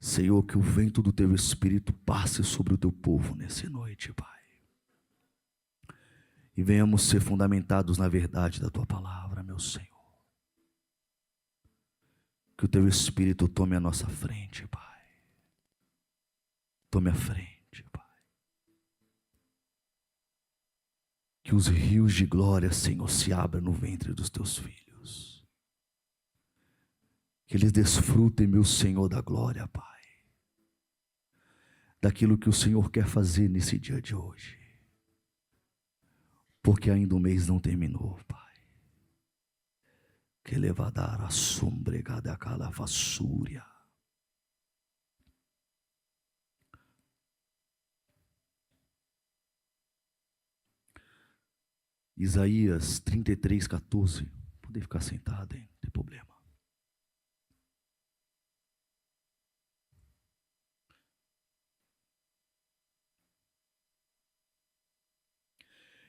Senhor, que o vento do Teu Espírito passe sobre o Teu povo nessa noite, Pai. E venhamos ser fundamentados na verdade da Tua palavra, meu Senhor. Que o Teu Espírito tome a nossa frente, Pai. Tome a frente, Pai. Que os rios de glória, Senhor, se abram no ventre dos Teus filhos. Que eles desfrutem, meu Senhor, da glória, Pai. Daquilo que o Senhor quer fazer nesse dia de hoje. Porque ainda o mês não terminou, Pai. Que levadar a sombregada calavassúria. Isaías 33:14. Pode ficar sentado, hein? Não tem problema.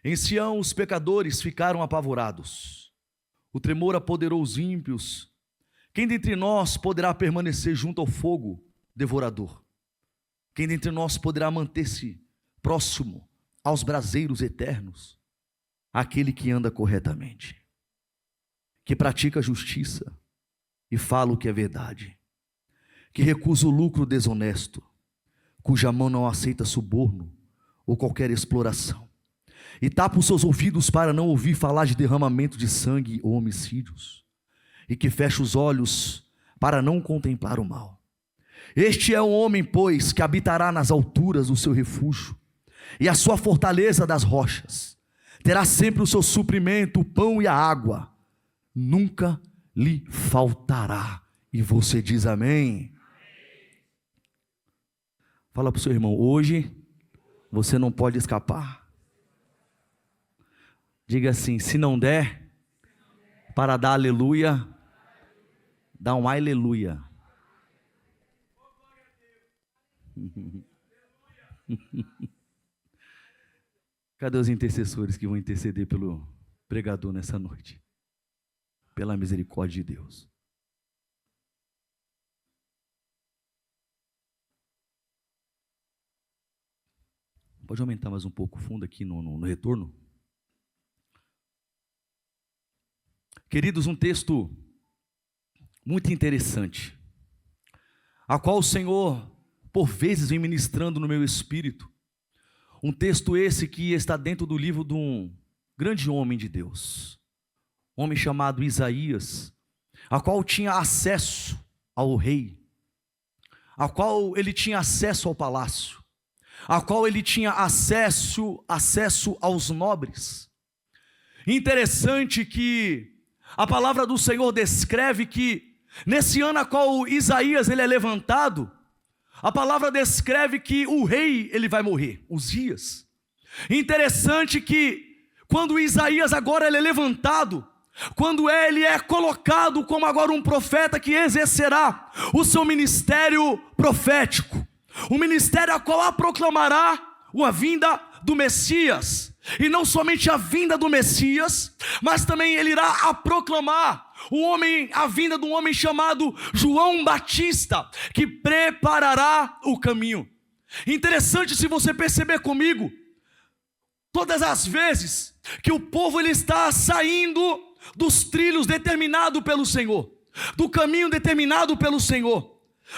Em Sião os pecadores ficaram apavorados, o tremor apoderou os ímpios. Quem dentre nós poderá permanecer junto ao fogo devorador? Quem dentre nós poderá manter-se próximo aos braseiros eternos? Aquele que anda corretamente, que pratica a justiça e fala o que é verdade, que recusa o lucro desonesto, cuja mão não aceita suborno ou qualquer exploração, e tapa os seus ouvidos para não ouvir falar de derramamento de sangue ou homicídios, e que fecha os olhos para não contemplar o mal. Este é o homem, pois, que habitará nas alturas do seu refúgio, e a sua fortaleza das rochas. Terá sempre o seu suprimento, o pão e a água, nunca lhe faltará. E você diz amém? Fala para o seu irmão, hoje você não pode escapar. Diga assim, se não der para dar aleluia, dá um aleluia. Cadê os intercessores que vão interceder pelo pregador nessa noite? Pela misericórdia de Deus. Pode aumentar mais um pouco o fundo aqui no retorno? Queridos, um texto muito interessante, a qual o Senhor, por vezes, vem ministrando no meu espírito. Um texto esse que está dentro do livro de um grande homem de Deus, um homem chamado Isaías, a qual tinha acesso ao rei, a qual ele tinha acesso ao palácio, a qual ele tinha acesso aos nobres. Interessante que a palavra do Senhor descreve que nesse ano a qual Isaías ele é levantado, a palavra descreve que o rei ele vai morrer, Uzias. Interessante que quando Isaías agora ele é levantado, quando ele é colocado como agora um profeta que exercerá o seu ministério profético, o ministério a qual proclamará a vinda do Messias. E não somente a vinda do Messias, mas também ele irá a proclamar a vinda de um homem chamado João Batista, que preparará o caminho. Interessante, se você perceber comigo, todas as vezes que o povo ele está saindo dos trilhos determinados pelo Senhor, do caminho determinado pelo Senhor,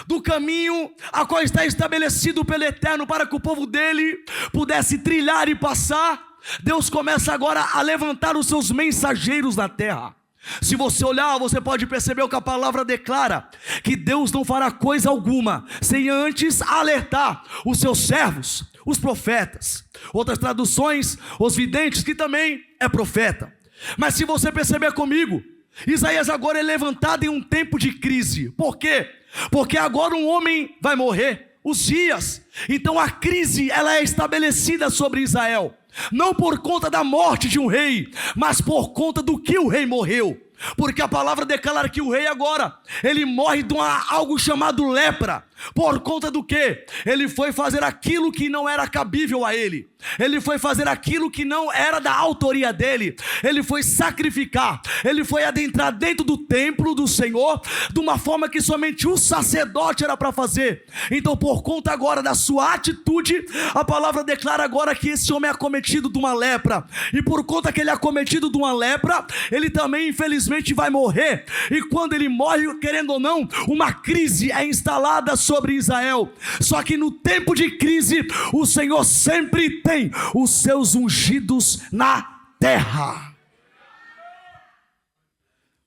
do caminho a qual está estabelecido pelo Eterno para que o povo dele pudesse trilhar e passar, Deus começa agora a levantar os seus mensageiros na terra. Se você olhar, você pode perceber o que a palavra declara, que Deus não fará coisa alguma sem antes alertar os seus servos, os profetas. Outras traduções, os videntes, que também é profeta. Mas se você perceber comigo, Isaías agora é levantado em um tempo de crise. Por quê? Porque agora um homem vai morrer, Uzias. Então a crise ela é estabelecida sobre Israel, não por conta da morte de um rei, mas por conta do que o rei morreu. Porque a palavra declara que o rei agora, ele morre de algo chamado lepra. Por conta do quê? Ele foi fazer aquilo que não era cabível a ele. Ele foi fazer aquilo que não era da autoria dele. Ele foi sacrificar. Ele foi adentrar dentro do templo do Senhor de uma forma que somente o sacerdote era para fazer. Então, por conta agora da sua atitude, a palavra declara agora que esse homem é acometido de uma lepra. E por conta que ele é acometido de uma lepra, ele também infelizmente vai morrer. E quando ele morre, querendo ou não, uma crise é instalada sobre Israel. Só que no tempo de crise, o Senhor sempre tem os seus ungidos na terra.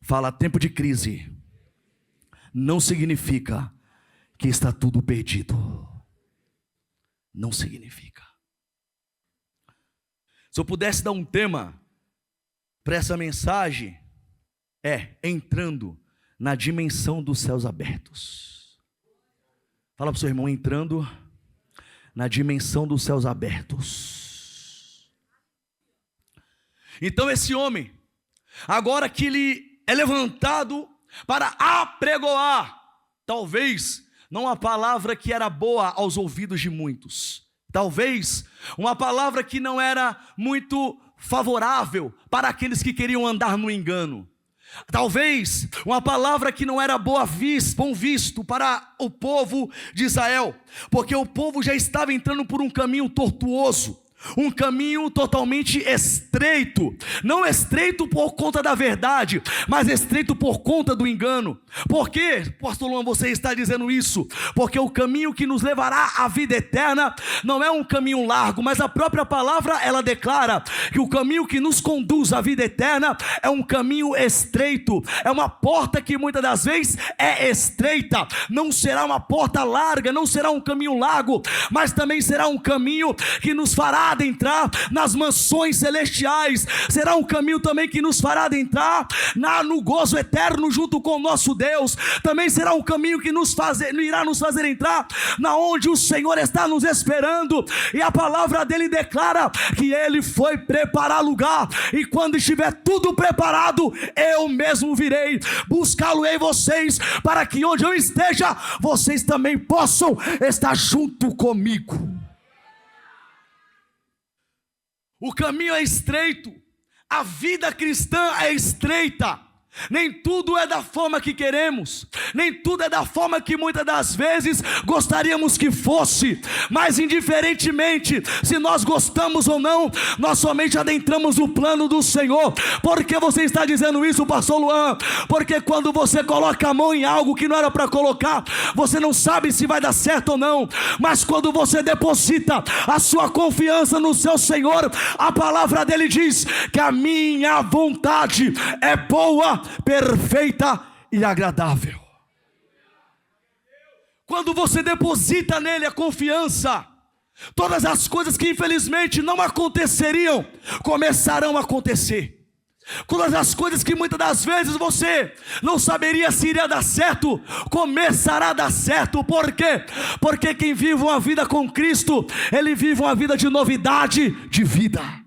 Fala, tempo de crise não significa que está tudo perdido. Não significa. Se eu pudesse dar um tema para essa mensagem, é entrando na dimensão dos céus abertos. Fala para o seu irmão, entrando na dimensão dos céus abertos. Então esse homem, agora que ele é levantado para apregoar, talvez não uma palavra que era boa aos ouvidos de muitos, talvez uma palavra que não era muito favorável para aqueles que queriam andar no engano, talvez uma palavra que não era bom visto para o povo de Israel, porque o povo já estava entrando por um caminho tortuoso, um caminho totalmente estreito, não estreito por conta da verdade, mas estreito por conta do engano. Por que, pastor Luan, você está dizendo isso? Porque o caminho que nos levará à vida eterna não é um caminho largo, mas a própria palavra, ela declara que o caminho que nos conduz à vida eterna é um caminho estreito, é uma porta que muitas das vezes é estreita, não será uma porta larga, não será um caminho largo, mas também será um caminho que nos fará adentrar nas mansões celestiais, será um caminho também que nos fará adentrar no gozo eterno junto com o nosso Deus, também será um caminho que irá nos fazer entrar na onde o Senhor está nos esperando, e a palavra dele declara que ele foi preparar lugar, e quando estiver tudo preparado, eu mesmo virei buscá-lo em vocês, para que onde eu esteja, vocês também possam estar junto comigo. O caminho é estreito, a vida cristã é estreita, nem tudo é da forma que queremos, nem tudo é da forma que muitas das vezes gostaríamos que fosse, mas indiferentemente se nós gostamos ou não, nós somente adentramos o plano do Senhor. Por que você está dizendo isso, pastor Luan? Porque quando você coloca a mão em algo que não era para colocar, você não sabe se vai dar certo ou não, mas quando você deposita a sua confiança no seu Senhor, a palavra dele diz que a minha vontade é boa, perfeita e agradável. Quando você deposita nele a confiança, todas as coisas que infelizmente não aconteceriam, começarão a acontecer. Todas as coisas que muitas das vezes você não saberia se iria dar certo, começará a dar certo. Por quê? Porque quem vive uma vida com Cristo, ele vive uma vida de novidade de vida.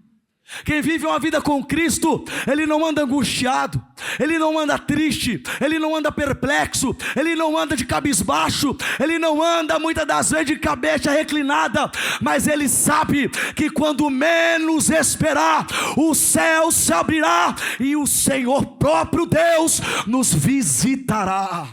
Quem vive uma vida com Cristo, ele não anda angustiado, ele não anda triste, ele não anda perplexo, ele não anda de cabisbaixo, ele não anda muitas das vezes de cabeça reclinada, mas ele sabe que quando menos esperar, o céu se abrirá e o Senhor próprio Deus nos visitará.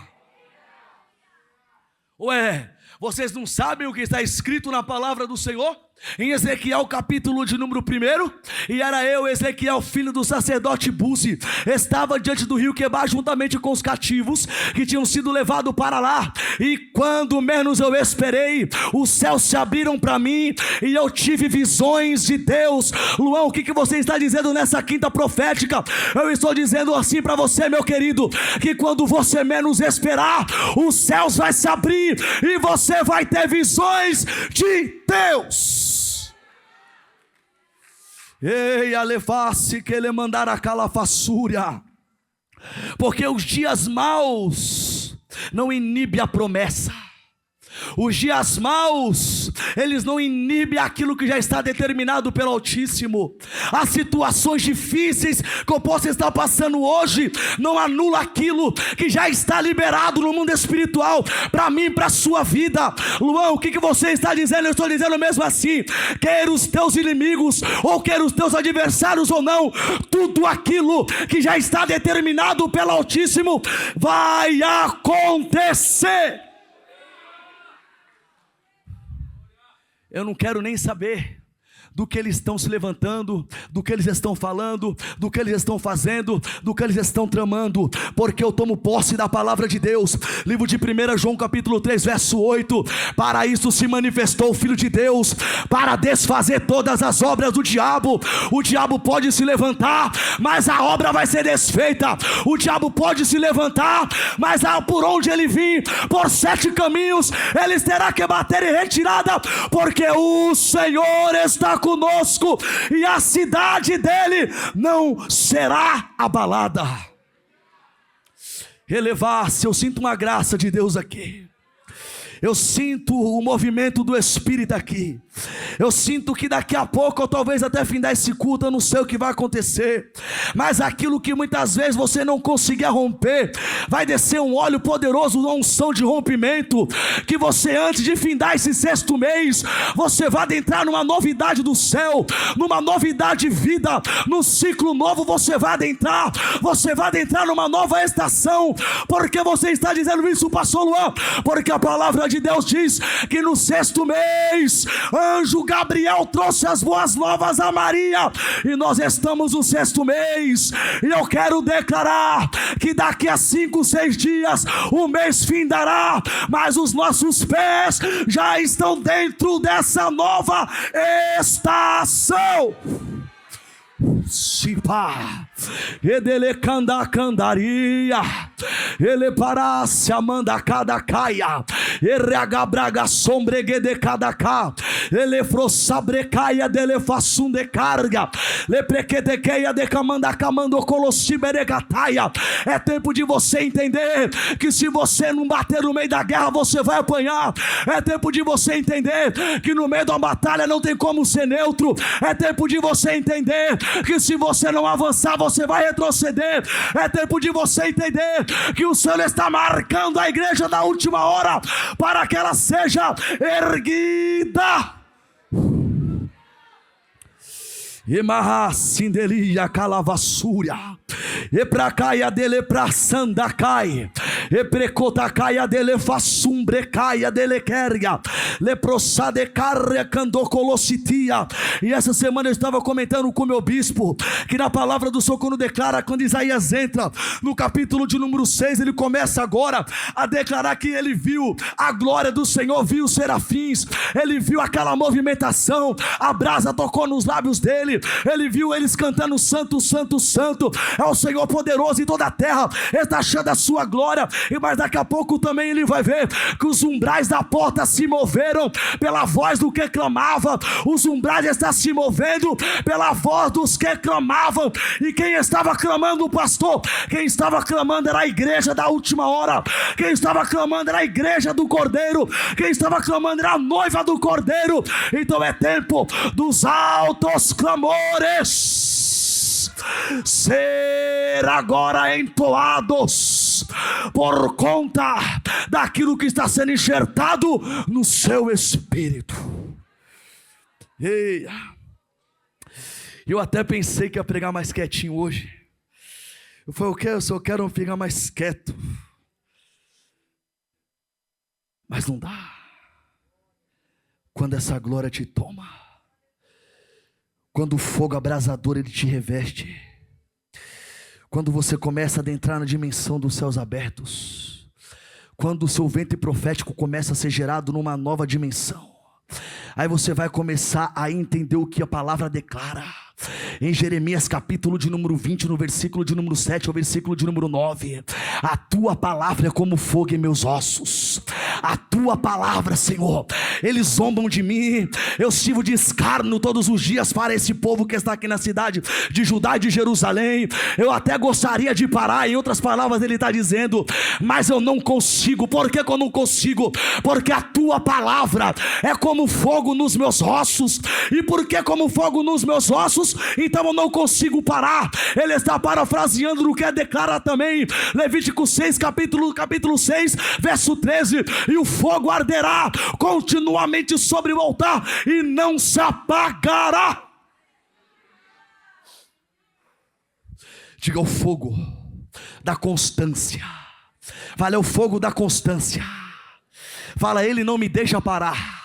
Ué, vocês não sabem o que está escrito na palavra do Senhor? Em Ezequiel capítulo de número 1, e era eu, Ezequiel, filho do sacerdote Buzi, estava diante do rio Quebar juntamente com os cativos que tinham sido levados para lá, e quando menos eu esperei, os céus se abriram para mim, e eu tive visões de Deus. Luan, o que você está dizendo nessa quinta profética? Eu estou dizendo assim para você, meu querido, que quando você menos esperar, os céus vai se abrir, e você vai ter visões de Deus. Ei, aleface que ele mandará calafassúria, porque os dias maus não inibe a promessa, Os dias maus, eles não inibem aquilo que já está determinado pelo Altíssimo. As situações difíceis que eu posso estar passando hoje não anula aquilo que já está liberado no mundo espiritual para mim, para a sua vida. Luan, o que você está dizendo? Eu estou dizendo mesmo assim: quer os teus inimigos ou quer os teus adversários ou não, tudo aquilo que já está determinado pelo Altíssimo vai acontecer. Eu não quero nem saber do que eles estão se levantando, do que eles estão falando, do que eles estão fazendo, do que eles estão tramando, porque eu tomo posse da palavra de Deus. Livro de 1 João capítulo 3 verso 8: para isso se manifestou o Filho de Deus, para desfazer todas as obras do diabo. O diabo pode se levantar, mas a obra vai ser desfeita. O diabo pode se levantar, mas por onde ele vir, por 7 caminhos, ele terá que bater em retirada, porque o Senhor está conosco e a cidade dele não será abalada. Elevar-se, eu sinto uma graça de Deus aqui. Eu sinto o movimento do Espírito aqui. Eu sinto que daqui a pouco, ou talvez até findar esse culto, eu não sei o que vai acontecer, mas aquilo que muitas vezes você não conseguia romper, vai descer um óleo poderoso, uma unção de rompimento, que você, antes de findar esse 6º mês, você vai adentrar numa novidade do céu, numa novidade de vida, num ciclo novo. Você vai adentrar numa nova estação. Porque você está dizendo isso, pastor Luan? Porque a palavra de Deus diz que no 6º mês, anjo Gabriel trouxe as boas novas a Maria, e nós estamos no 6º mês, e eu quero declarar que daqui a 5, 6 dias o mês findará, mas os nossos pés já estão dentro dessa nova estação. Sipa, edele canda candaria, ele parasse amanda cada caia, erraga braga sombregue de cada cá, ele frosabrecaia dele façum de carga, le prequedequeia de camanda camando colossiberegataia. É tempo de você entender que se você não bater no meio da guerra, você vai apanhar. É tempo de você entender que no meio da batalha não tem como ser neutro. É tempo de você entender que se você não avançar, você vai retroceder. É tempo de você entender que o Senhor está marcando a igreja da última hora para que ela seja erguida. Emarra sindelia calavassúria, e pra caia dele pra sandacai, e precota caia dele fassumbrecaia dele querga, leprosade carre candocolossitia. E essa semana eu estava comentando com o meu bispo que na palavra do Senhor, quando declara, quando Isaías entra no capítulo de número 6, ele começa agora a declarar que ele viu a glória do Senhor, viu os serafins, ele viu aquela movimentação, a brasa tocou nos lábios dele, ele viu eles cantando santo, santo, santo, é o Senhor poderoso, e toda a terra está cheia da sua glória. E mas daqui a pouco também ele vai ver que os umbrais da porta se moveram pela voz do que clamava. Os umbrais estão se movendo pela voz dos que clamavam. E quem estava clamando, pastor? Quem estava clamando era a igreja da última hora. Quem estava clamando era a igreja do Cordeiro. Quem estava clamando era a noiva do Cordeiro. Então é tempo dos altos clamores ser agora entoados por conta daquilo que está sendo enxertado no seu espírito. Eia. Eu até pensei que ia pregar mais quietinho hoje. Eu falei, eu só quero ficar mais quieto, mas não dá. Quando essa glória te toma, quando o fogo abrasador ele te reveste, quando você começa a adentrar na dimensão dos céus abertos, quando o seu ventre profético começa a ser gerado numa nova dimensão, aí você vai começar a entender o que a palavra declara. Em Jeremias capítulo de número 20, no versículo de número 7 ao versículo de número 9, a tua palavra é como fogo em meus ossos, a tua palavra, Senhor. Eles zombam de mim, eu sirvo de escárnio todos os dias para esse povo que está aqui na cidade de Judá e de Jerusalém. Eu até gostaria de parar, em outras palavras ele está dizendo, mas eu não consigo. Por que eu não consigo? Porque a tua palavra é como fogo nos meus ossos, e porque como fogo nos meus ossos, então eu não consigo parar. Ele está parafraseando no que declara também Levítico 6, capítulo 6, verso 13, e o fogo arderá continuamente sobre o altar e não se apagará. Diga: o fogo da constância. Fala: é o fogo da constância. Fala: ele não me deixa parar.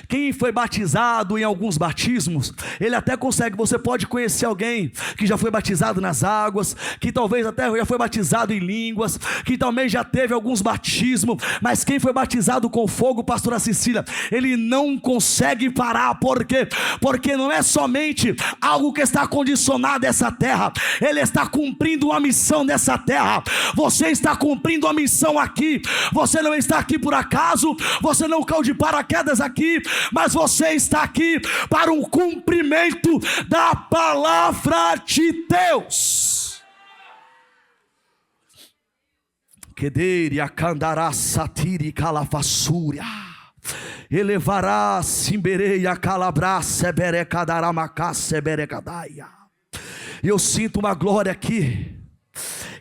Quem foi batizado em alguns batismos, ele até consegue, você pode conhecer alguém que já foi batizado nas águas, que talvez até já foi batizado em línguas, que também já teve alguns batismos, mas quem foi batizado com fogo, pastora Cecília, ele não consegue parar. Por quê? Porque não é somente algo que está condicionado a essa terra, ele está cumprindo uma missão nessa terra. Você está cumprindo a missão aqui, você não está aqui por acaso, você não caiu de paraquedas aqui, mas você está aqui para um cumprimento da palavra de Deus. Kederi akandará satiri calafassúria, elevará simbereia calabra seberecadaramaca seberecadaia. E eu sinto uma glória aqui,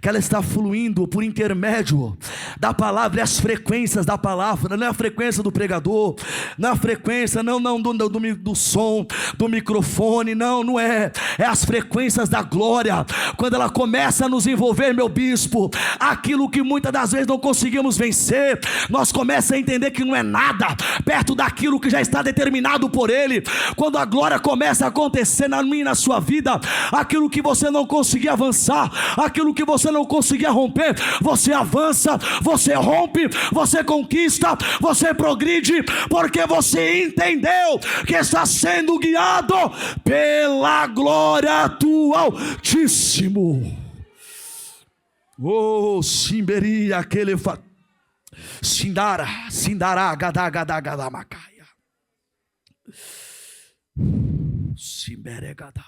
que ela está fluindo por intermédio da palavra, e as frequências da palavra, não é a frequência do pregador, não é a frequência do som, do microfone, não é as frequências da glória. Quando ela começa a nos envolver, meu bispo, aquilo que muitas das vezes não conseguimos vencer, nós começamos a entender que não é nada perto daquilo que já está determinado por Ele. Quando a glória começa a acontecer na minha e na sua vida, aquilo que você não conseguia avançar, aquilo que você não conseguia romper, você avança, você rompe, você conquista, você progride, porque você entendeu que está sendo guiado pela glória do Altíssimo. Oh, Simberia, aquele Sindará, Gadagadagadamacaia, Simberegada.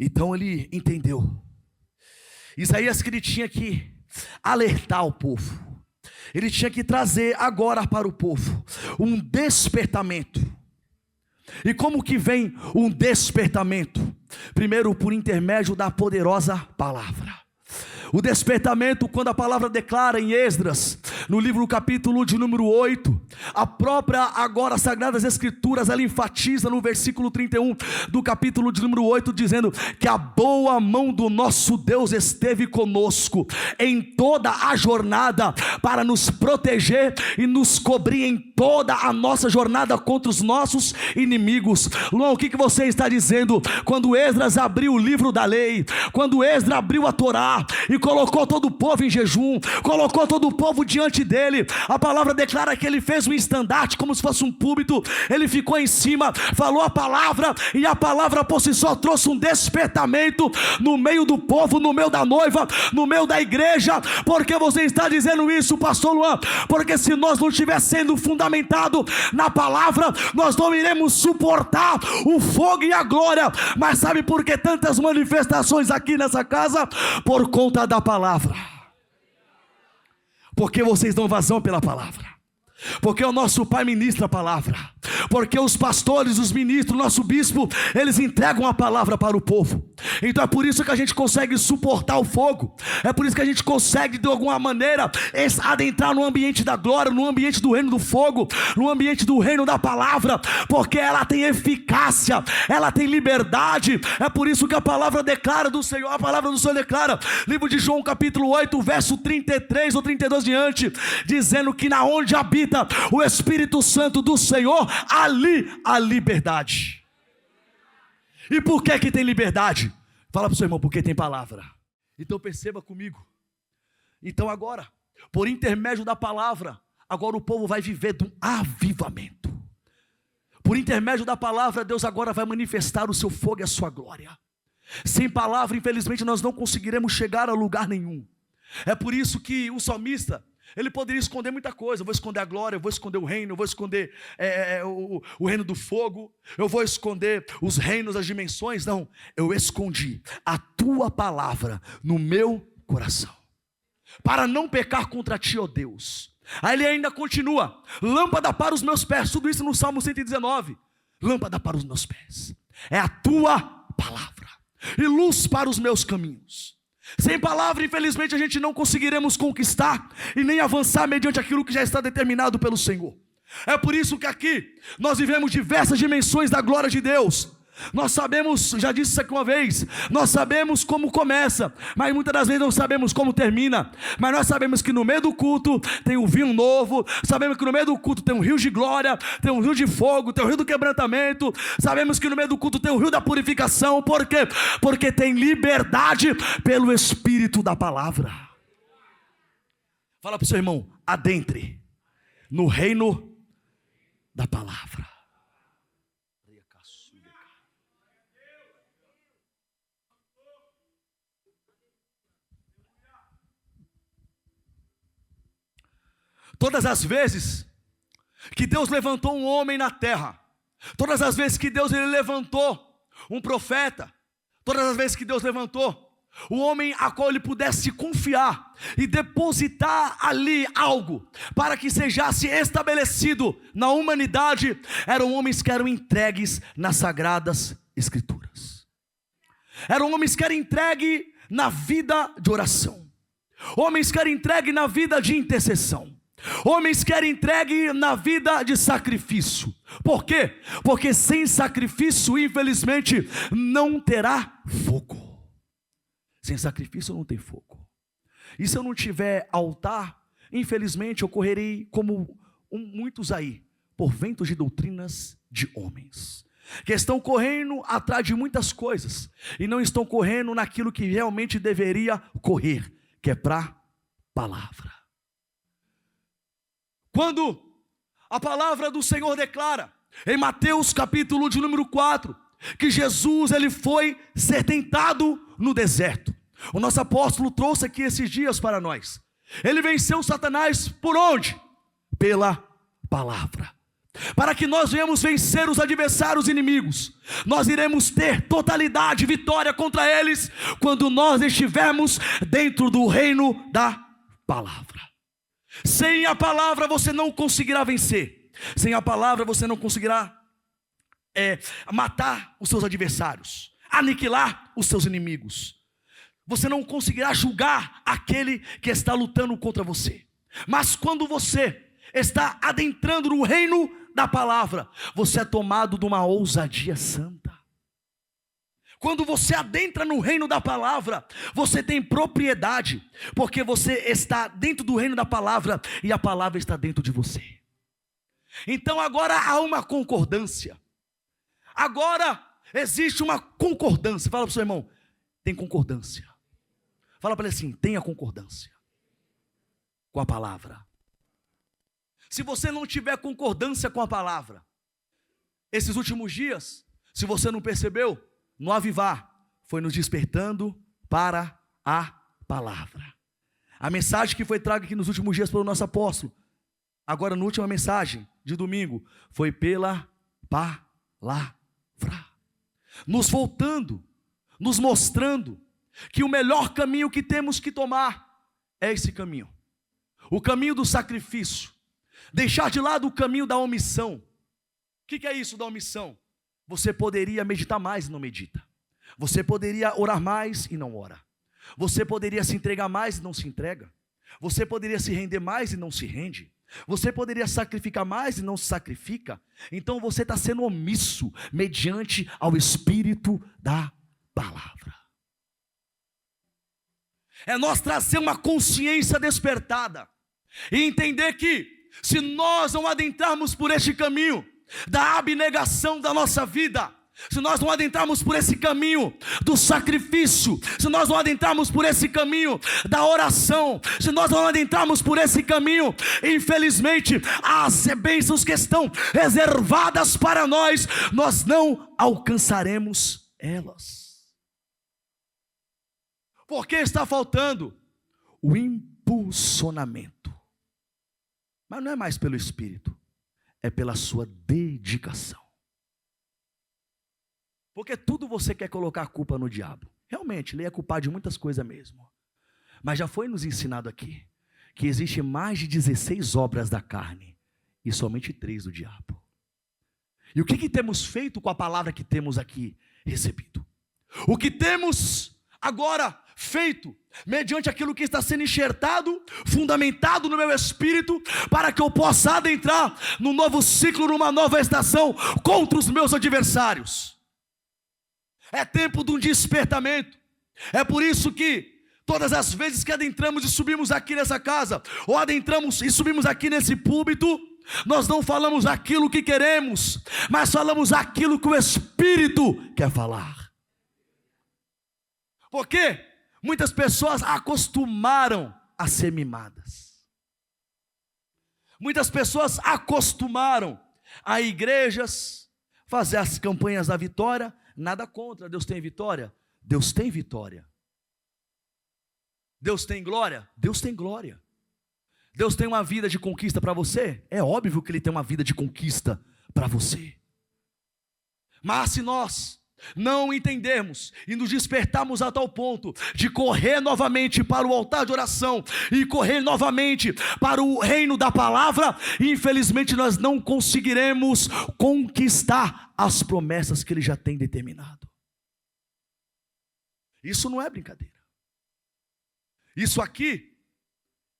Então ele entendeu. Isaías, que ele tinha que alertar o povo, ele tinha que trazer agora para o povo um despertamento. E como que vem um despertamento? Primeiro, por intermédio da poderosa palavra. O despertamento, quando a palavra declara em Esdras, no livro capítulo de número 8, a própria agora Sagradas Escrituras, ela enfatiza no versículo 31 do capítulo de número 8, dizendo que a boa mão do nosso Deus esteve conosco em toda a jornada, para nos proteger e nos cobrir em toda a nossa jornada contra os nossos inimigos. Luan, o que você está dizendo? Quando Esdras abriu o livro da lei, quando Esdras abriu a Torá e colocou todo o povo em jejum, colocou todo o povo diante dele, a palavra declara que ele fez um estandarte como se fosse um púlpito, ele ficou em cima, falou a palavra, e a palavra por si só trouxe um despertamento no meio do povo, no meio da noiva, no meio da igreja. Por que você está dizendo isso, pastor Luan? Porque se nós não estiver sendo fundamentado na palavra, nós não iremos suportar o fogo e a glória. Mas sabe por que tantas manifestações aqui nessa casa? Por conta da palavra. Porque vocês dão vazão pela palavra, porque o nosso Pai ministra a palavra, porque os pastores, os ministros, nosso bispo, eles entregam a palavra para o povo. Então é por isso que a gente consegue suportar o fogo, é por isso que a gente consegue de alguma maneira adentrar no ambiente da glória, no ambiente do reino do fogo, no ambiente do reino da palavra, porque ela tem eficácia, ela tem liberdade. É por isso que a palavra declara do Senhor, a palavra do Senhor declara, livro de João capítulo 8, verso 33 ou 32 diante, dizendo que na onde habita o Espírito Santo do Senhor, ali a liberdade. E por que tem liberdade? Fala para o seu irmão: porque tem palavra. Então perceba comigo. Então agora, por intermédio da palavra, agora o povo vai viver de um avivamento. Por intermédio da palavra, Deus agora vai manifestar o seu fogo e a sua glória. Sem palavra, infelizmente, nós não conseguiremos chegar a lugar nenhum. É por isso que o salmista, Ele poderia esconder muita coisa. Eu vou esconder a glória, eu vou esconder o reino, eu vou esconder o reino do fogo, eu vou esconder os reinos, as dimensões. Não, eu escondi a tua palavra no meu coração, para não pecar contra ti, ó Deus. Aí ele ainda continua: lâmpada para os meus pés. Tudo isso no Salmo 119. Lâmpada para os meus pés é a tua palavra, e luz para os meus caminhos. Sem palavra, infelizmente, a gente não conseguiremos conquistar e nem avançar mediante aquilo que já está determinado pelo Senhor. É por isso que aqui nós vivemos diversas dimensões da glória de Deus. Nós sabemos, já disse isso aqui uma vez, nós sabemos como começa, mas muitas das vezes não sabemos como termina. Mas nós sabemos que no meio do culto tem um vinho novo, sabemos que no meio do culto tem um rio de glória, tem um rio de fogo, tem um rio do quebrantamento, sabemos que no meio do culto tem um rio da purificação. Por quê? Porque tem liberdade pelo Espírito da palavra. Fala para o seu irmão: adentre no reino da palavra. Todas as vezes que Deus levantou um homem na terra, todas as vezes que Deus ele levantou um profeta, todas as vezes que Deus levantou o homem a qual ele pudesse confiar e depositar ali algo para que sejasse estabelecido na humanidade, eram homens que eram entregues nas sagradas escrituras, eram homens que eram entregues na vida de oração, homens que eram entregues na vida de intercessão, homens que eram entregues na vida de sacrifício. Por quê? Porque sem sacrifício, infelizmente, não terá fogo. Sem sacrifício não tem fogo. E se eu não tiver altar, infelizmente eu correrei como muitos aí, por ventos de doutrinas de homens, que estão correndo atrás de muitas coisas e não estão correndo naquilo que realmente deveria correr, que é para a palavra. Quando a palavra do Senhor declara em Mateus capítulo de número 4, que Jesus ele foi ser tentado no deserto. O nosso apóstolo trouxe aqui esses dias para nós. Ele venceu Satanás por onde? Pela palavra. Para que nós venhamos vencer os adversários inimigos, nós iremos ter totalidade, vitória contra eles, quando nós estivermos dentro do reino da palavra. Sem a palavra você não conseguirá vencer. Sem a palavra você não conseguirá matar os seus adversários, aniquilar os seus inimigos. Você não conseguirá julgar aquele que está lutando contra você. Mas quando você está adentrando no reino da palavra, você é tomado de uma ousadia santa. Quando você adentra no reino da palavra, você tem propriedade, porque você está dentro do reino da palavra e a palavra está dentro de você. Então agora há uma concordância. Agora existe uma concordância. Fala para o seu irmão: tem concordância. Fala para ele assim: tenha concordância com a palavra. Se você não tiver concordância com a palavra, esses últimos dias, se você não percebeu, no avivar, foi nos despertando para a palavra. A mensagem que foi traga aqui nos últimos dias pelo nosso apóstolo, agora na última mensagem de domingo, foi pela palavra. Nos voltando, nos mostrando que o melhor caminho que temos que tomar é esse caminho. O caminho do sacrifício. Deixar de lado o caminho da omissão. O que é isso da omissão? Você poderia meditar mais e não medita. Você poderia orar mais e não ora. Você poderia se entregar mais e não se entrega. Você poderia se render mais e não se rende. Você poderia sacrificar mais e não se sacrifica. Então você está sendo omisso mediante ao Espírito da palavra. É nós trazer uma consciência despertada e entender que se nós não adentrarmos por este caminho da abnegação da nossa vida, se nós não adentrarmos por esse caminho do sacrifício, se nós não adentrarmos por esse caminho da oração, se nós não adentrarmos por esse caminho, infelizmente as bênçãos que estão reservadas para nós, nós não alcançaremos elas. Porque está faltando o impulsionamento. Mas não é mais pelo Espírito, é pela sua dedicação. Porque tudo você quer colocar a culpa no diabo. Realmente, ele é culpado de muitas coisas mesmo. Mas já foi nos ensinado aqui que existe mais de 16 obras da carne e somente 3 do diabo. E o que temos feito com a palavra que temos aqui recebido? O que temos agora feito, mediante aquilo que está sendo enxertado, fundamentado no meu espírito, para que eu possa adentrar num novo ciclo, numa nova estação, contra os meus adversários. É tempo de um despertamento. É por isso que todas as vezes que adentramos e subimos aqui nessa casa, ou adentramos e subimos aqui nesse púlpito, nós não falamos aquilo que queremos, mas falamos aquilo que o Espírito quer falar. Porque muitas pessoas acostumaram a ser mimadas. Muitas pessoas acostumaram a igrejas fazer as campanhas da vitória. Nada contra, Deus tem vitória? Deus tem vitória. Deus tem glória? Deus tem glória. Deus tem uma vida de conquista para você? É óbvio que Ele tem uma vida de conquista para você. Mas se nós não entendermos e nos despertarmos a tal ponto de correr novamente para o altar de oração e correr novamente para o reino da palavra, infelizmente nós não conseguiremos conquistar as promessas que Ele já tem determinado. Isso não é brincadeira. Isso aqui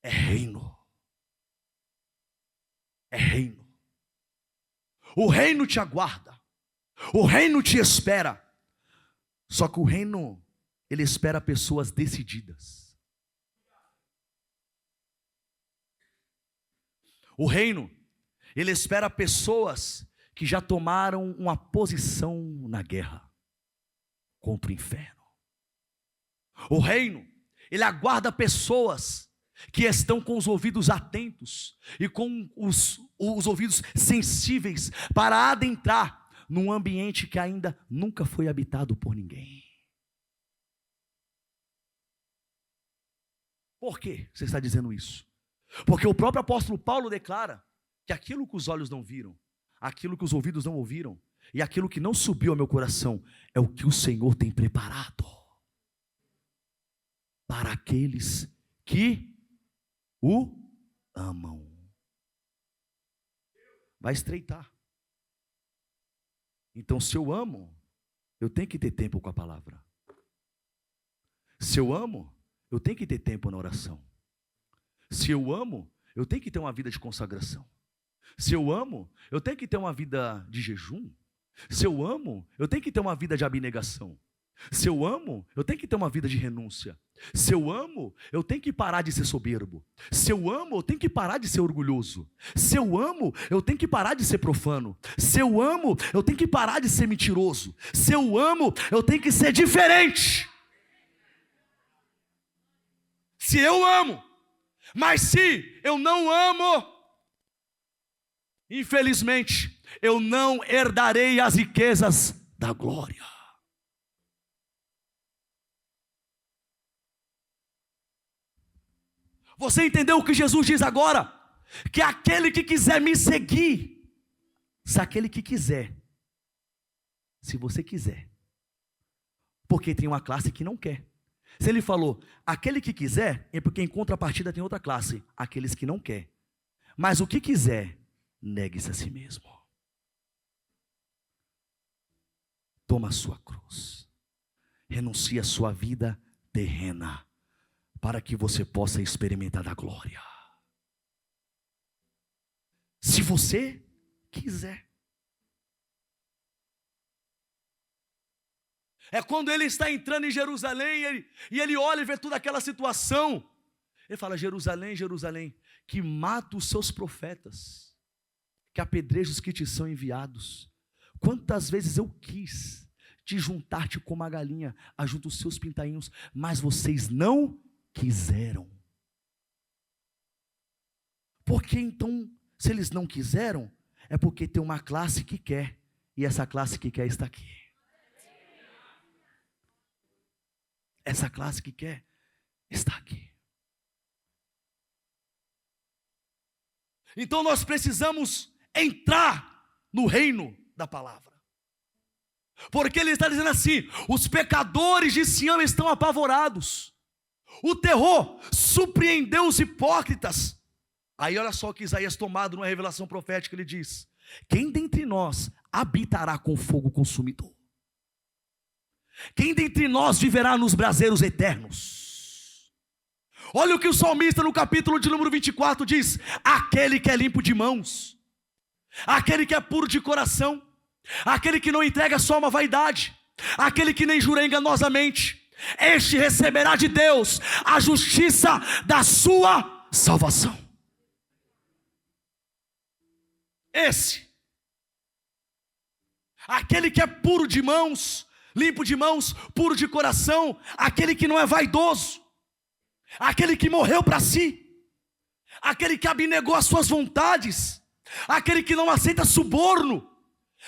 é reino. É reino. O reino te aguarda. O reino te espera. Só que o reino, ele espera pessoas decididas. O reino, ele espera pessoas que já tomaram uma posição na guerra contra o inferno. O reino, ele aguarda pessoas que estão com os ouvidos atentos e com os ouvidos sensíveis para adentrar num ambiente que ainda nunca foi habitado por ninguém. Por que você está dizendo isso? Porque o próprio apóstolo Paulo declara que aquilo que os olhos não viram, aquilo que os ouvidos não ouviram e aquilo que não subiu ao meu coração é o que o Senhor tem preparado para aqueles que o amam. Vai estreitar. Então, se eu amo, eu tenho que ter tempo com a palavra. Se eu amo, eu tenho que ter tempo na oração. Se eu amo, eu tenho que ter uma vida de consagração. Se eu amo, eu tenho que ter uma vida de jejum. Se eu amo, eu tenho que ter uma vida de abnegação. Se eu amo, eu tenho que ter uma vida de renúncia. Se eu amo, eu tenho que parar de ser soberbo. Se eu amo, eu tenho que parar de ser orgulhoso. Se eu amo, eu tenho que parar de ser profano. Se eu amo, eu tenho que parar de ser mentiroso. Se eu amo, eu tenho que ser diferente. Se eu amo, mas se eu não amo, infelizmente, eu não herdarei as riquezas da glória. Você entendeu o que Jesus diz agora? Que aquele que quiser me seguir, se aquele que quiser, se você quiser, porque tem uma classe que não quer. Se ele falou, aquele que quiser, é porque em contrapartida tem outra classe, aqueles que não quer. Mas o que quiser, negue-se a si mesmo. Toma a sua cruz, renuncie a sua vida terrena, para que você possa experimentar da glória. Se você quiser. É quando ele está entrando em Jerusalém e ele olha e vê toda aquela situação. Ele fala, Jerusalém, Jerusalém, que mata os seus profetas, que apedreja os que te são enviados. Quantas vezes eu quis te juntar-te como a galinha, ajunta os seus pintainhos, mas vocês não quiseram. Por que então, se eles não quiseram, é porque tem uma classe que quer, e essa classe que quer está aqui. Essa classe que quer está aqui. Então nós precisamos entrar no reino da palavra. Porque ele está dizendo assim: os pecadores de Sião estão apavorados. O terror surpreendeu os hipócritas. Aí olha só que Isaías, tomado numa revelação profética, ele diz: quem dentre nós habitará com fogo consumidor? Quem dentre nós viverá nos braseiros eternos? Olha o que o salmista no capítulo de número 24 diz: aquele que é limpo de mãos, aquele que é puro de coração, aquele que não entrega só uma vaidade, aquele que nem jura enganosamente, este receberá de Deus a justiça da sua salvação. Aquele que é puro de mãos, limpo de mãos, puro de coração, aquele que não é vaidoso, aquele que morreu para si, aquele que abnegou as suas vontades, aquele que não aceita suborno,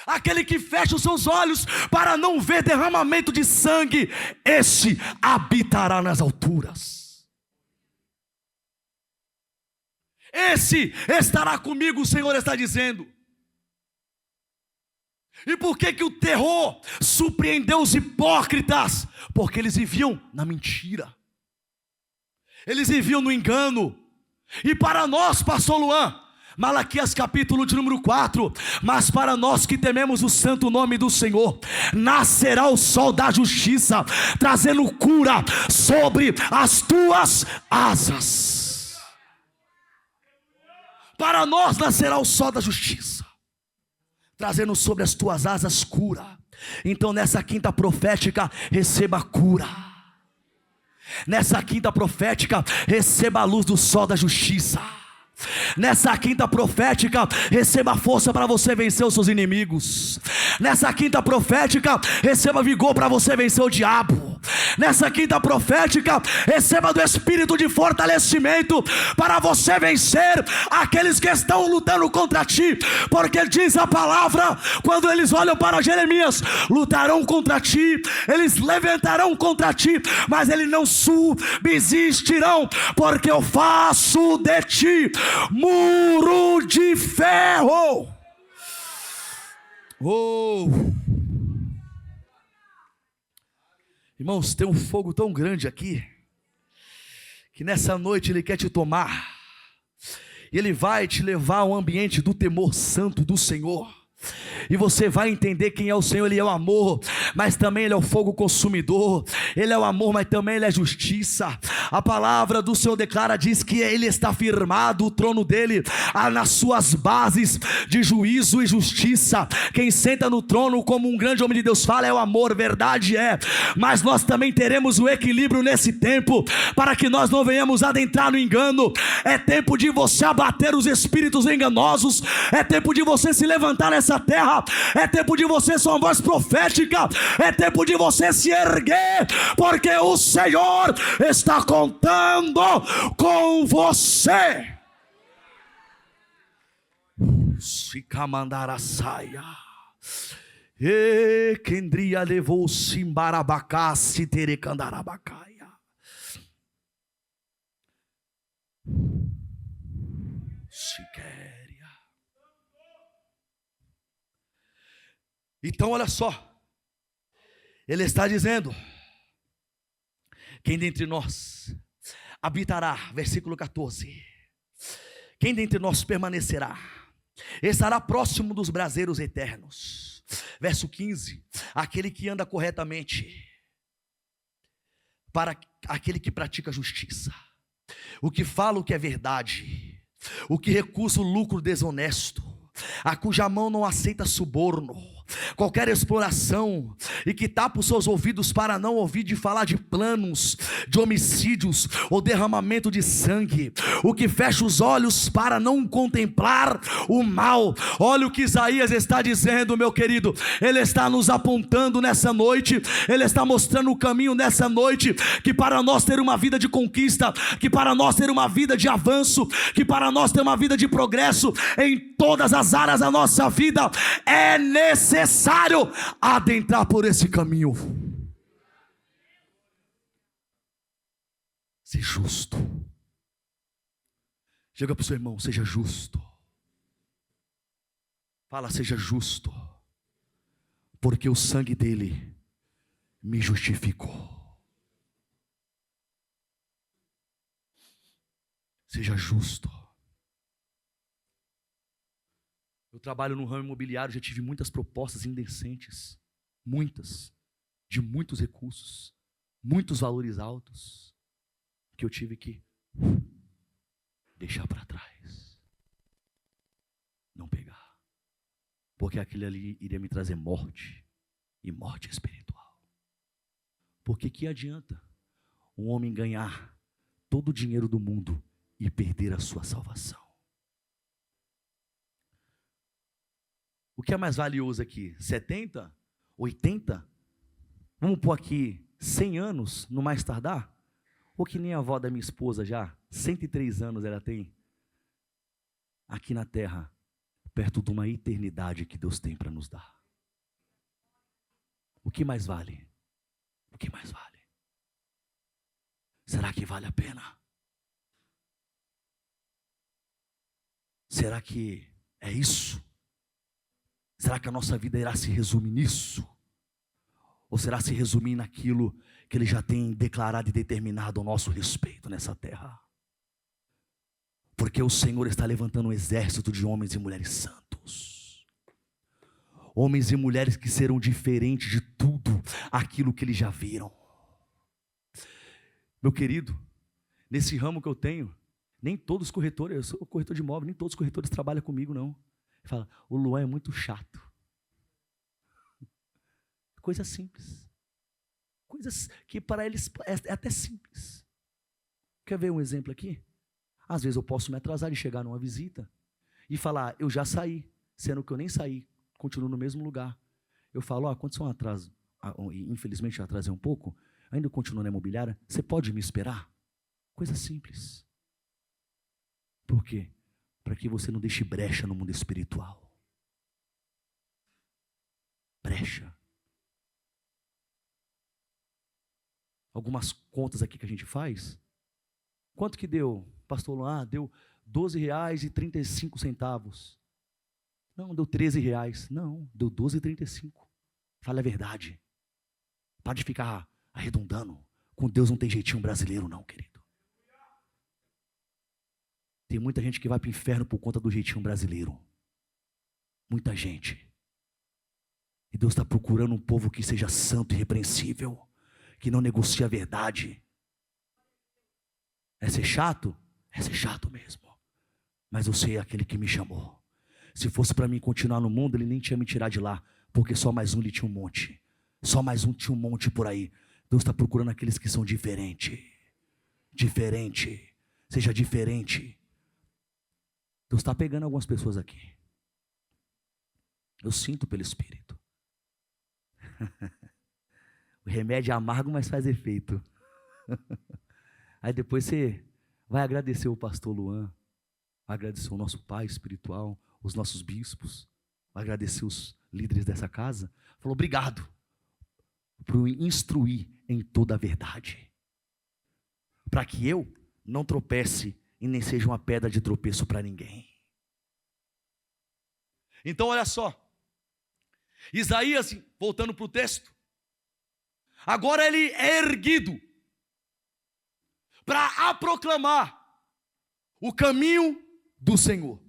aquele que fecha os seus olhos para não ver derramamento de sangue, este habitará nas alturas. Esse estará comigo, o Senhor está dizendo. E por que o terror surpreendeu os hipócritas? Porque eles viviam na mentira, eles viviam no engano. E para nós, pastor Luan, Malaquias capítulo de número 4, mas para nós que tememos o santo nome do Senhor, nascerá o sol da justiça, trazendo cura sobre as tuas asas. Para nós nascerá o sol da justiça, trazendo sobre as tuas asas cura. Então nessa quinta profética, receba cura. Nessa quinta profética, receba a luz do sol da justiça. Nessa quinta profética, receba força para você vencer os seus inimigos. Nessa quinta profética, receba vigor para você vencer o diabo. Nessa quinta profética, receba do espírito de fortalecimento para você vencer aqueles que estão lutando contra ti. Porque diz a palavra, quando eles olham para Jeremias: lutarão contra ti, eles levantarão contra ti, mas eles não subsistirão, porque eu faço de ti muro de ferro. Irmãos, tem um fogo tão grande aqui, que nessa noite ele quer te tomar, e ele vai te levar a um ambiente do temor santo do Senhor. E você vai entender quem é o Senhor. Ele é o amor, mas também Ele é o fogo consumidor. Ele é o amor, mas também Ele é justiça. A palavra do Senhor declara, diz que Ele está firmado, o trono dele nas suas bases de juízo e justiça. Quem senta no trono, como um grande homem de Deus fala, é o amor, verdade é. Mas nós também teremos o equilíbrio nesse tempo, para que nós não venhamos adentrar no engano. É tempo de você abater os espíritos enganosos. É tempo de você se levantar nessa terra. É tempo de você ser uma voz profética. É tempo de você se erguer, porque o Senhor está contando com você. Se camandar a saia, e quendria levou simbarabacá se terecandarabacaia. Se quer. Então olha só, ele está dizendo: quem dentre nós habitará, versículo 14, quem dentre nós permanecerá, estará próximo dos braseiros eternos. Verso 15, aquele que anda corretamente, para aquele que pratica justiça, o que fala o que é verdade, o que recusa o lucro desonesto, a cuja mão não aceita suborno, qualquer exploração, e que tapa os seus ouvidos para não ouvir de falar de planos, de homicídios ou derramamento de sangue, o que fecha os olhos para não contemplar o mal. Olha o que Isaías está dizendo, meu querido. Ele está nos apontando nessa noite, ele está mostrando o caminho nessa noite, que para nós ter uma vida de conquista, que para nós ter uma vida de avanço, que para nós ter uma vida de progresso em todas as áreas da nossa vida, é necessário adentrar por esse caminho. Ser justo. Chega para o seu irmão: seja justo. Fala, seja justo, porque o sangue dele me justificou. Seja justo. Eu trabalho no ramo imobiliário, já tive muitas propostas indecentes, muitas, de muitos recursos, muitos valores altos, que eu tive que deixar para trás, não pegar, porque aquele ali iria me trazer morte, e morte espiritual. Porque que adianta um homem ganhar todo o dinheiro do mundo e perder a sua salvação? O que é mais valioso aqui? 70? 80? Vamos pôr aqui 100 anos, no mais tardar? Ou que nem a avó da minha esposa já, 103 anos ela tem, aqui na terra, perto de uma eternidade que Deus tem para nos dar. O que mais vale? O que mais vale? Será que vale a pena? Será que é isso? Será que a nossa vida irá se resumir nisso? Ou será se resumir naquilo que Ele já tem declarado e determinado ao nosso respeito nessa terra? Porque o Senhor está levantando um exército de homens e mulheres santos. Homens e mulheres que serão diferentes de tudo aquilo que eles já viram. Meu querido, nesse ramo que eu tenho, nem todos os corretores, eu sou corretor de imóvel, nem todos os corretores trabalham comigo não. Fala, o Luan é muito chato. Coisa simples. Coisas que para eles é até simples. Quer ver um exemplo aqui? Às vezes eu posso me atrasar de chegar numa visita e falar, eu já saí, sendo que eu nem saí, continuo no mesmo lugar. Eu falo, aconteceu um atraso, infelizmente eu atrasei um pouco, ainda continuo na imobiliária, você pode me esperar? Coisa simples. Por quê? Para que você não deixe brecha no mundo espiritual. Brecha. Algumas contas aqui que a gente faz. Quanto que deu, pastor Luan? Deu R$12,35. Não, deu R$13. Não, deu R$12,35. Fala a verdade. Para de ficar arredondando. Com Deus não tem jeitinho brasileiro não, querido. Tem muita gente que vai para o inferno por conta do jeitinho brasileiro. Muita gente. E Deus está procurando um povo que seja santo e irrepreensível, que não negocie a verdade. É ser chato? É ser chato mesmo. Mas eu sei aquele que me chamou. Se fosse para mim continuar no mundo, Ele nem tinha me tirado de lá, porque só mais um Ele tinha um monte. Só mais um tinha um monte por aí. Deus está procurando aqueles que são diferentes. Diferente. Seja diferente. Deus está pegando algumas pessoas aqui. Eu sinto pelo Espírito. O remédio é amargo, mas faz efeito. Aí depois você vai agradecer o pastor Luan, vai agradecer o nosso pai espiritual, os nossos bispos, vai agradecer os líderes dessa casa. Falou, obrigado por me instruir em toda a verdade. Para que eu não tropece e nem seja uma pedra de tropeço para ninguém. Então olha só, Isaías, voltando para o texto, agora ele é erguido para proclamar o caminho do Senhor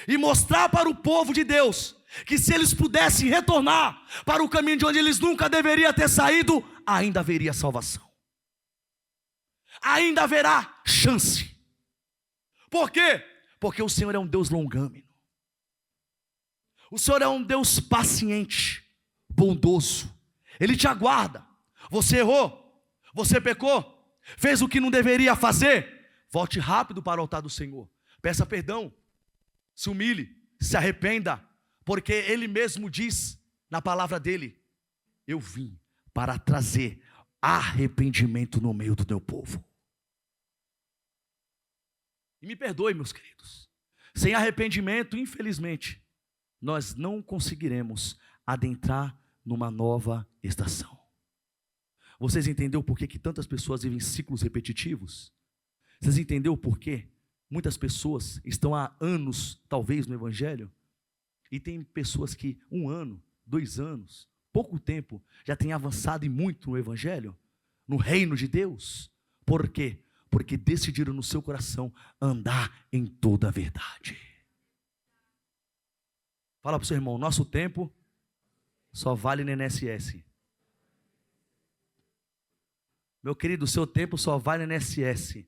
e mostrar para o povo de Deus que se eles pudessem retornar para o caminho de onde eles nunca deveriam ter saído, ainda haveria salvação, ainda haverá chance. Por quê? Porque o Senhor é um Deus longâmino, o Senhor é um Deus paciente, bondoso. Ele te aguarda. Você errou, você pecou, fez o que não deveria fazer, volte rápido para o altar do Senhor, peça perdão, se humilhe, se arrependa, porque Ele mesmo diz na palavra dEle, eu vim para trazer arrependimento no meio do meu povo. E me perdoe, meus queridos, sem arrependimento, infelizmente, nós não conseguiremos adentrar numa nova estação. Vocês entenderam por que tantas pessoas vivem ciclos repetitivos? Vocês entenderam por que muitas pessoas estão há anos, talvez, no Evangelho, E tem pessoas que 1 ano, 2 anos, pouco tempo, já têm avançado e muito no Evangelho, no reino de Deus. Por quê? Porque decidiram no seu coração andar em toda a verdade. Fala para o seu irmão, nosso tempo só vale no INSS. Meu querido, o seu tempo só vale no INSS.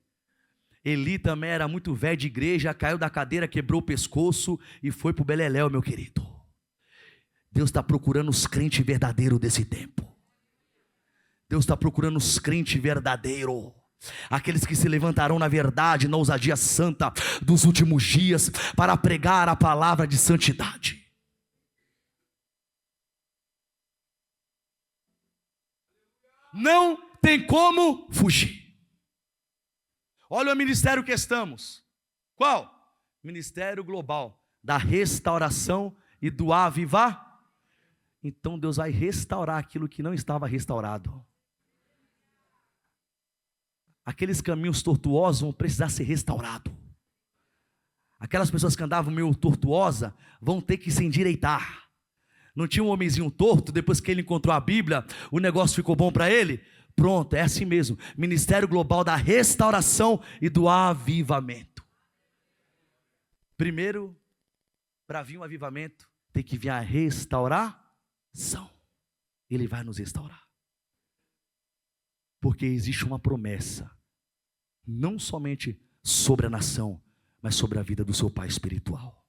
Eli também era muito velho de igreja, caiu da cadeira, quebrou o pescoço e foi para o beleléu, meu querido. Deus está procurando os crentes verdadeiros desse tempo. Deus está procurando os crentes verdadeiros. Aqueles que se levantarão na verdade, na ousadia santa dos últimos dias, para pregar a palavra de santidade. Não tem como fugir. Olha o ministério que estamos. Qual? Ministério global da restauração e do avivar. Então Deus vai restaurar aquilo que não estava restaurado. Aqueles caminhos tortuosos vão precisar ser restaurados. Aquelas pessoas que andavam meio tortuosa vão ter que se endireitar. Não tinha um homenzinho torto, depois que ele encontrou a Bíblia, o negócio ficou bom para ele? Pronto, é assim mesmo. Ministério global da restauração e do avivamento. Primeiro, para vir um avivamento, tem que vir a restauração. Ele vai nos restaurar. Porque existe uma promessa, não somente sobre a nação, mas sobre a vida do seu pai espiritual,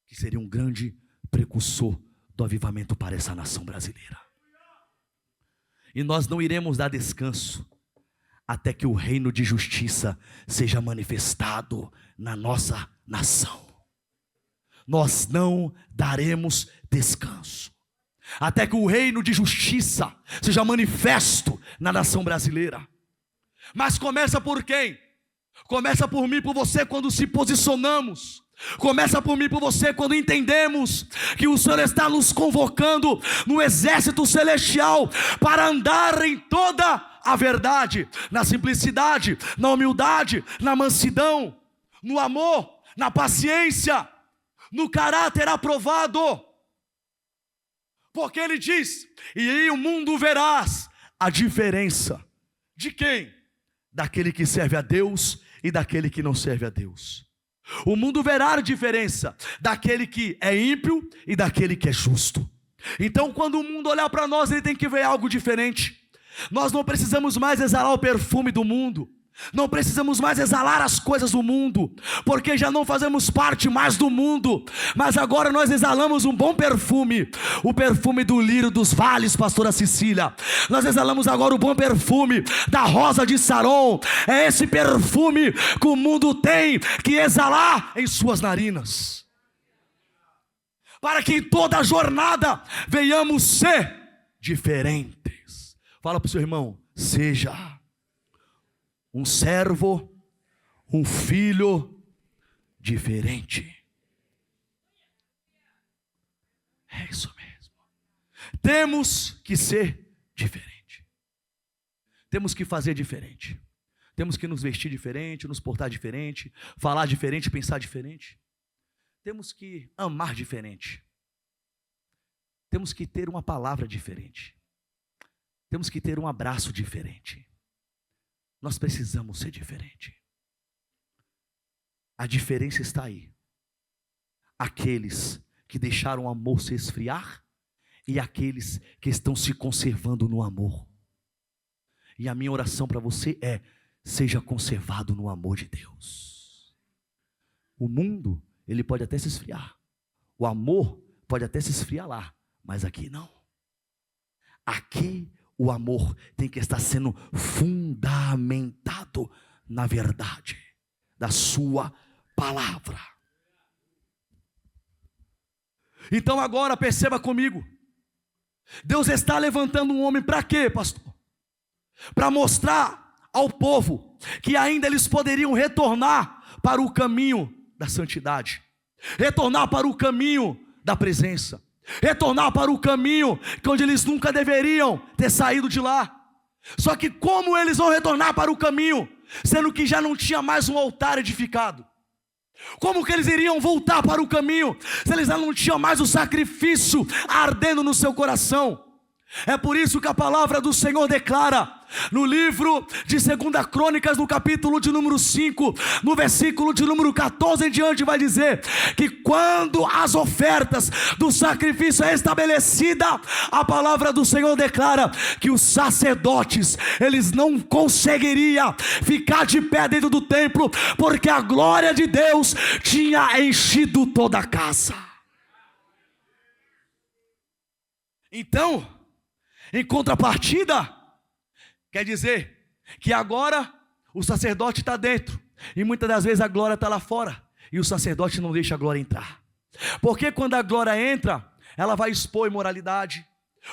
que seria um grande precursor do avivamento para essa nação brasileira. E nós não iremos dar descanso até que o reino de justiça seja manifestado na nossa nação. Nós não daremos descanso até que o reino de justiça seja manifesto na nação brasileira. Mas começa por quem? Começa por mim e por você quando se posicionamos. Começa por mim e por você quando entendemos que o Senhor está nos convocando no exército celestial para andar em toda a verdade, na simplicidade, na humildade, na mansidão, no amor, na paciência, no caráter aprovado. Porque ele diz, e aí o mundo verás a diferença de quem? Daquele que serve a Deus e daquele que não serve a Deus. O mundo verá a diferença daquele que é ímpio e daquele que é justo. Então quando o mundo olhar para nós, ele tem que ver algo diferente. Nós não precisamos mais exalar o perfume do mundo. Não precisamos mais exalar as coisas do mundo, porque já não fazemos parte mais do mundo, mas agora nós exalamos um bom perfume, o perfume do lírio dos vales, pastora Cecília. Nós exalamos agora o bom perfume da rosa de Saron. É esse perfume que o mundo tem que exalar em suas narinas, para que em toda a jornada venhamos ser diferentes. Fala para o seu irmão, seja um servo, um filho diferente. É isso mesmo. Temos que ser diferente. Temos que fazer diferente. Temos que nos vestir diferente, nos portar diferente, falar diferente, pensar diferente. Temos que amar diferente. Temos que ter uma palavra diferente. Temos que ter um abraço diferente. Nós precisamos ser diferente. A diferença está aí. Aqueles que deixaram o amor se esfriar e aqueles que estão se conservando no amor. E a minha oração para você é: seja conservado no amor de Deus. O mundo, ele pode até se esfriar. O amor pode até se esfriar lá, mas aqui não. Aqui o amor tem que estar sendo fundamentado na verdade da sua palavra. Então agora perceba comigo, Deus está levantando um homem para quê, pastor? Para mostrar ao povo que ainda eles poderiam retornar para o caminho da santidade, retornar para o caminho da presença, retornar para o caminho onde eles nunca deveriam ter saído de lá. Só que como eles vão retornar para o caminho, sendo que já não tinha mais um altar edificado? Como que eles iriam voltar para o caminho se eles não tinham mais o sacrifício ardendo no seu coração? É por isso que a palavra do Senhor declara no livro de 2 Crônicas, no capítulo de número 5, no versículo de número 14 em diante, vai dizer que quando as ofertas do sacrifício é estabelecida, a palavra do Senhor declara que os sacerdotes, eles não conseguiriam ficar de pé dentro do templo, porque a glória de Deus tinha enchido toda a casa. Então, em contrapartida, quer dizer que agora o sacerdote está dentro, e muitas das vezes a glória está lá fora, e o sacerdote não deixa a glória entrar. Porque quando a glória entra, ela vai expor imoralidade.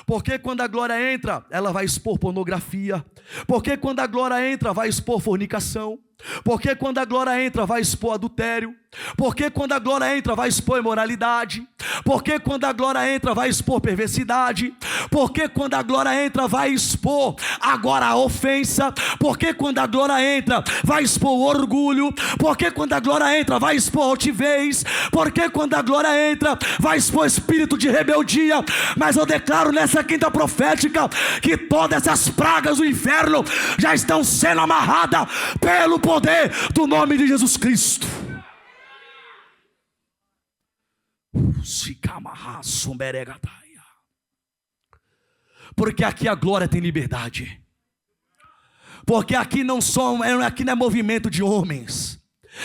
Porque quando a glória entra, ela vai expor pornografia. Porque quando a glória entra, vai expor fornicação. Porque quando a glória entra, vai expor adultério. Porque quando a glória entra, vai expor imoralidade. Porque quando a glória entra, vai expor perversidade. Porque quando a glória entra, vai expor agora a ofensa. Porque quando a glória entra, vai expor o orgulho. Porque quando a glória entra, vai expor altivez. Porque quando a glória entra, vai expor espírito de rebeldia. Mas eu declaro nessa quinta profética que todas essas pragas do inferno já estão sendo amarradas pelo poder do nome de Jesus Cristo. Porque aqui a glória tem liberdade. Porque aqui aqui não é movimento de homens.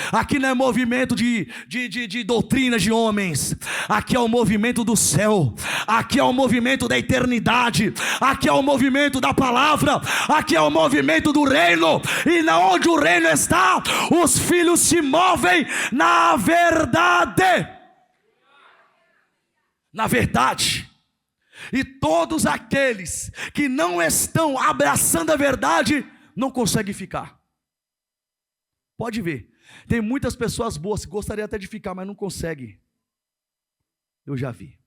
Aqui não é movimento de doutrinas de homens. Aqui é o movimento do céu. Aqui é o movimento da eternidade. Aqui é o movimento da palavra. Aqui é o movimento do reino. E na onde o reino está, os filhos se movem na verdade. Na verdade. E todos aqueles que não estão abraçando a verdade não conseguem ficar. Pode ver. Tem muitas pessoas boas que gostariam até de ficar, mas não conseguem. Eu já vi.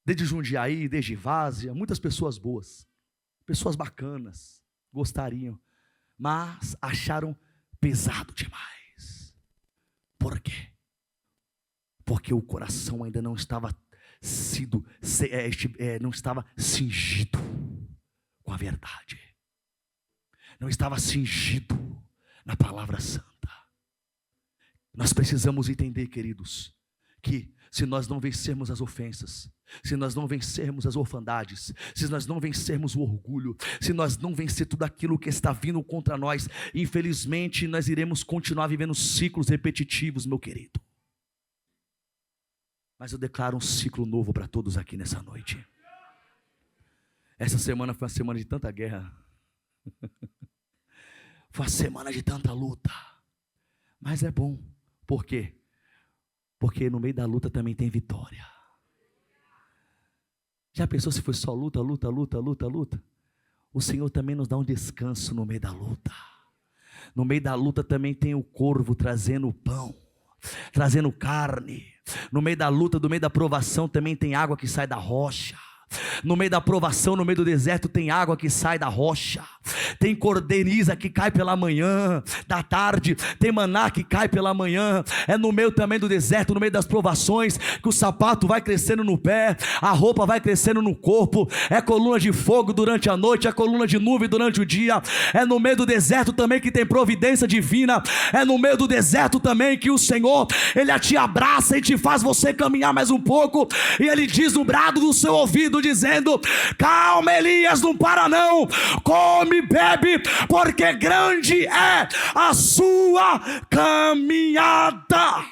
Desde Jundiaí, desde Várzea, muitas pessoas boas, pessoas bacanas, gostariam, mas acharam pesado demais. Por quê? Porque o coração ainda não estava não estava cingido com a verdade. Não estava cingido na palavra santa. Nós precisamos entender, queridos, que se nós não vencermos as ofensas, se nós não vencermos as orfandades, se nós não vencermos o orgulho, se nós não vencer tudo aquilo que está vindo contra nós, infelizmente nós iremos continuar vivendo ciclos repetitivos, meu querido. Mas eu declaro um ciclo novo para todos aqui nessa noite. Essa semana foi uma semana de tanta guerra. Foi uma semana de tanta luta. Mas é bom. Por quê? Porque no meio da luta também tem vitória. Já pensou se foi só luta, luta, luta, luta, luta? O Senhor também nos dá um descanso no meio da luta. No meio da luta também tem o corvo trazendo o pão, trazendo carne. No meio da luta, no meio da provação também tem água que sai da rocha. No meio da provação, no meio do deserto tem água que sai da rocha. Tem cordeniza que cai pela manhã, da tarde. Tem maná que cai pela manhã. É no meio também do deserto, no meio das provações, que o sapato vai crescendo no pé, a roupa vai crescendo no corpo. É coluna de fogo durante a noite, é coluna de nuvem durante o dia. É no meio do deserto também que tem providência divina. É no meio do deserto também que o Senhor, Ele te abraça e te faz você caminhar mais um pouco. E Ele diz no brado do seu ouvido, dizendo: calma, Elias, não para não, come, bebe, porque grande é a sua caminhada.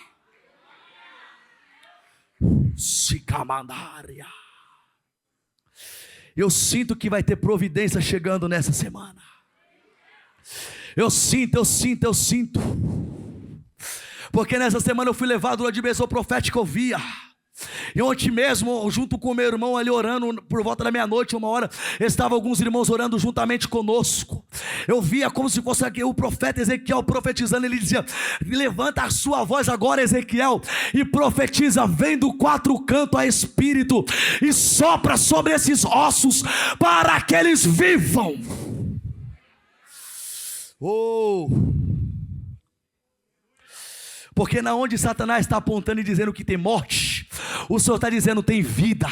Eu sinto que vai ter providência chegando nessa semana. Eu sinto. Porque nessa semana eu fui levado na dimensão profética, eu via. E ontem mesmo, junto com o meu irmão ali orando, por volta da meia-noite, 1h, estavam alguns irmãos orando juntamente conosco. Eu via como se fosse aqui o profeta Ezequiel profetizando. Ele dizia: levanta a sua voz agora, Ezequiel, e profetiza, vem do 4 cantos a Espírito, e sopra sobre esses ossos, para que eles vivam. Porque na onde Satanás está apontando e dizendo que tem morte, o Senhor está dizendo tem vida.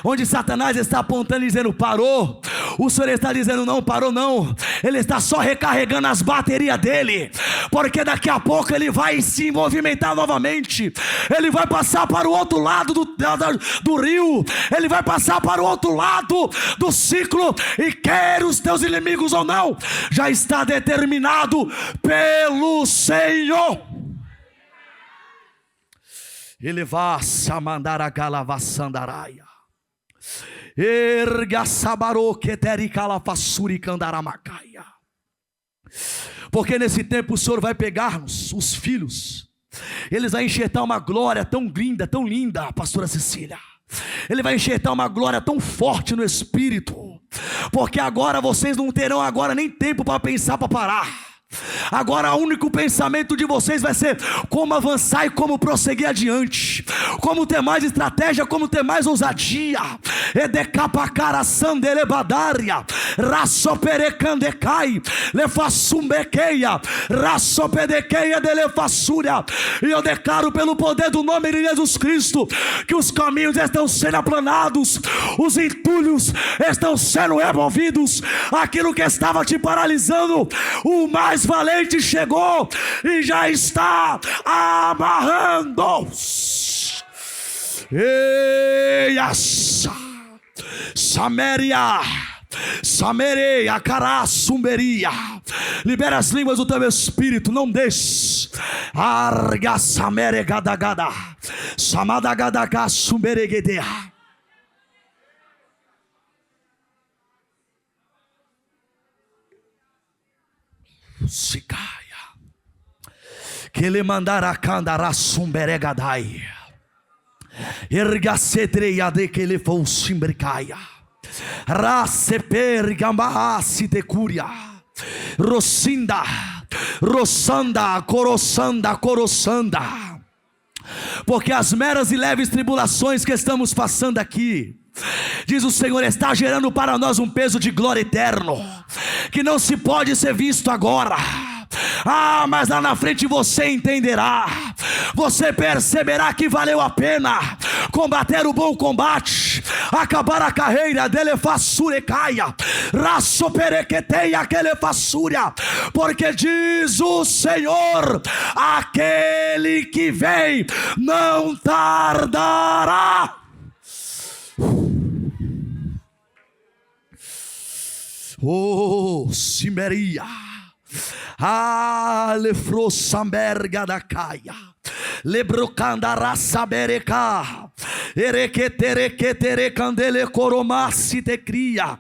Onde Satanás está apontando e dizendo parou, o Senhor está dizendo não parou não. Ele está só recarregando as baterias dele, porque daqui a pouco ele vai se movimentar novamente. Ele vai passar para o outro lado do rio, ele vai passar para o outro lado do ciclo, e quer os teus inimigos ou não, já está determinado pelo Senhor. Ele vai se mandar a galavasandaraia. Erga sabaro ketericala fassuri candaramacaia. Porque nesse tempo o Senhor vai pegar-nos, os filhos, eles vão enxertar uma glória tão linda, pastora Cecília. Ele vai enxertar uma glória tão forte no Espírito, porque agora vocês não terão agora nem tempo para pensar, para parar. Agora o único pensamento de vocês vai ser como avançar e como prosseguir adiante, como ter mais estratégia, como ter mais ousadia. Edecapacara sandelebadária, raçoperecandecai, lefassumbequeia, raçopedequeia delefassúria. E eu declaro pelo poder do nome de Jesus Cristo que os caminhos estão sendo aplanados, os entulhos estão sendo removidos, aquilo que estava te paralisando, o mais valente chegou e já está amarrando. Eias Saméria, Samereia, Cará, Sumberia. Libera as línguas do teu espírito, não deixe. Arga Samere Gadagada, Samadagadaga Sumberegedea. Sicaia, que ele mandará candará sumberegadai, erga cedreia de que ele for simbricaia, race pergamba se decuria, rocinda, roçanda, coroçanda, porque as meras e leves tribulações que estamos passando aqui, diz o Senhor, está gerando para nós um peso de glória eterno, que não se pode ser visto agora. Mas lá na frente você entenderá, você perceberá que valeu a pena combater o bom combate, acabar a carreira dele fassurecaia, raçoperequeteia aquele fassúria, porque diz o Senhor, aquele que vem não tardará. Oh, Simeria, Alefro Samberga da Caia, Lebrocandara Sabereca, Erequeterequetere Candele Coromassi te cria.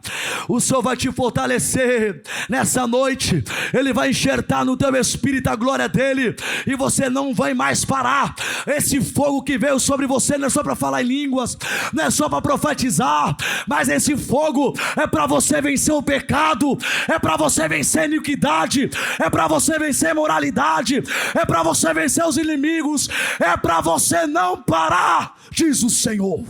O Senhor vai te fortalecer nessa noite, Ele vai enxertar no teu espírito a glória dEle, e você não vai mais parar. Esse fogo que veio sobre você não é só para falar em línguas, não é só para profetizar, mas esse fogo é para você vencer o pecado, é para você vencer a iniquidade, é para você vencer a imoralidade, é para você vencer os inimigos, é para você não parar, diz o Senhor.